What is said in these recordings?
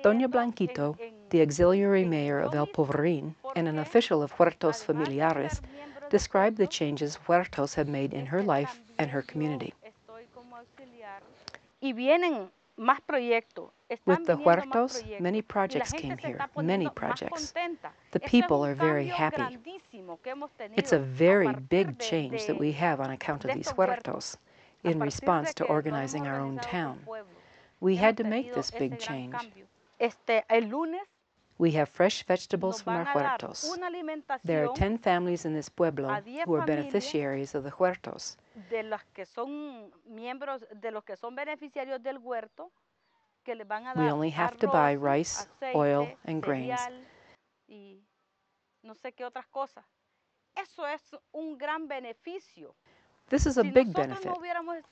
Doña Blanquito, the auxiliary mayor of El Polvorín and an official of Huertos-Familiares, described the changes huertos have made in her life and her community. With the huertos, many projects came here, many projects. The people are very happy. It's a very big change that we have on account of these huertos, in response to organizing our own town. We had to make this big change. We have fresh vegetables from our huertos. There are 10 families in this pueblo who are beneficiaries of the huertos. We only have to buy rice, oil, and grains. This is a big benefit.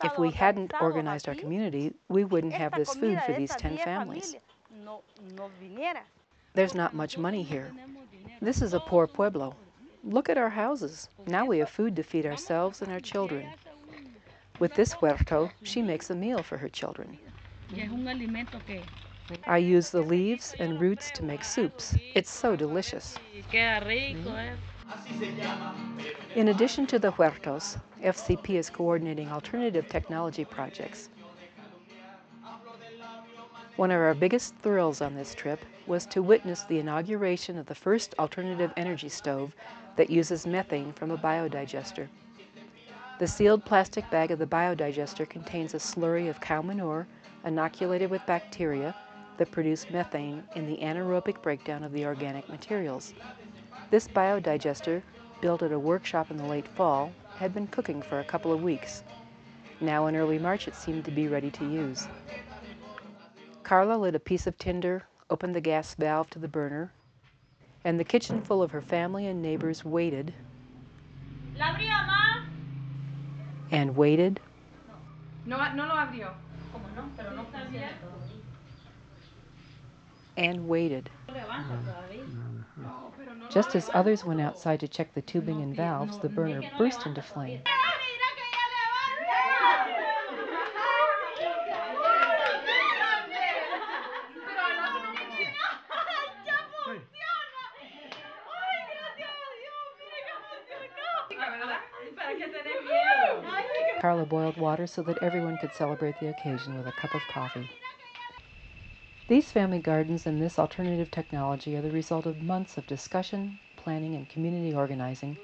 If we hadn't organized our community, we wouldn't have this food for these 10 families. There's not much money here. This is a poor pueblo. Look at our houses. Now we have food to feed ourselves and our children. With this huerto, she makes a meal for her children. I use the leaves and roots to make soups. It's so delicious. In addition to the huertos, FCP is coordinating alternative technology projects. One of our biggest thrills on this trip was to witness the inauguration of the first alternative energy stove that uses methane from a biodigester. The sealed plastic bag of the biodigester contains a slurry of cow manure inoculated with bacteria that produce methane in the anaerobic breakdown of the organic materials. This biodigester, built at a workshop in the late fall, had been cooking for a couple of weeks. Now in early March it seemed to be ready to use. Carla lit a piece of tinder, opened the gas valve to the burner, and the kitchen full of her family and neighbors waited and waited and waited. Just as others went outside to check the tubing and valves, the burner burst into flame. Carla boiled water so that everyone could celebrate the occasion with a cup of coffee. These family gardens and this alternative technology are the result of months of discussion, planning, and community organizing,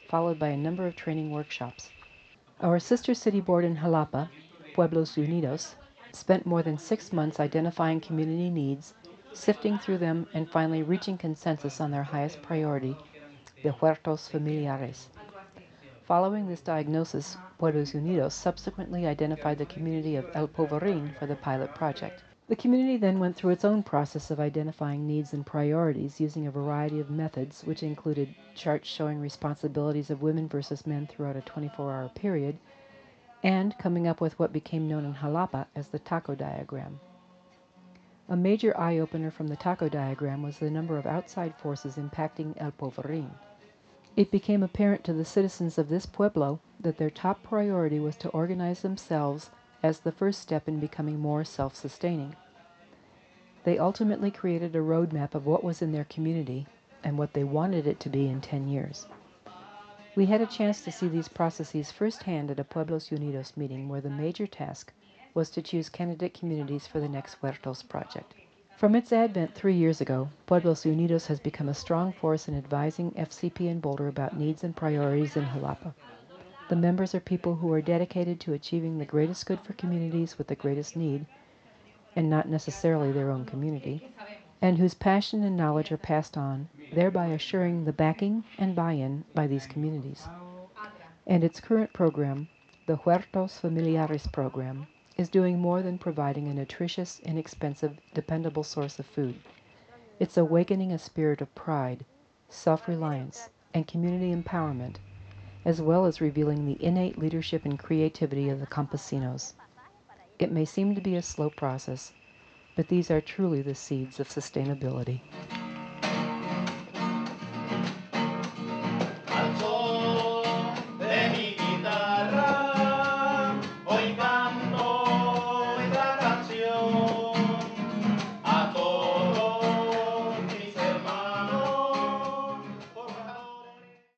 followed by a number of training workshops. Our sister city board in Jalapa, Pueblos Unidos, spent more than 6 months identifying community needs, sifting through them, and finally reaching consensus on their highest priority, the huertos-familiares. Following this diagnosis, Pueblos Unidos subsequently identified the community of El Polvorín for the pilot project. The community then went through its own process of identifying needs and priorities using a variety of methods, which included charts showing responsibilities of women versus men throughout a 24-hour period, and coming up with what became known in Jalapa as the taco diagram. A major eye-opener from the taco diagram was the number of outside forces impacting El Polvorín. It became apparent to the citizens of this pueblo that their top priority was to organize themselves as the first step in becoming more self-sustaining. They ultimately created a roadmap of what was in their community and what they wanted it to be in 10 years. We had a chance to see these processes firsthand at a Pueblos Unidos meeting where the major task was to choose candidate communities for the next Huertos project. From its advent 3 years ago, Pueblos Unidos has become a strong force in advising FCP and Boulder about needs and priorities in Jalapa. The members are people who are dedicated to achieving the greatest good for communities with the greatest need, and not necessarily their own community, and whose passion and knowledge are passed on, thereby assuring the backing and buy-in by these communities. And its current program, the Huertos-Familiares program, is doing more than providing a nutritious, inexpensive, dependable source of food. It's awakening a spirit of pride, self-reliance, and community empowerment, as well as revealing the innate leadership and creativity of the campesinos. It may seem to be a slow process, but these are truly the seeds of sustainability.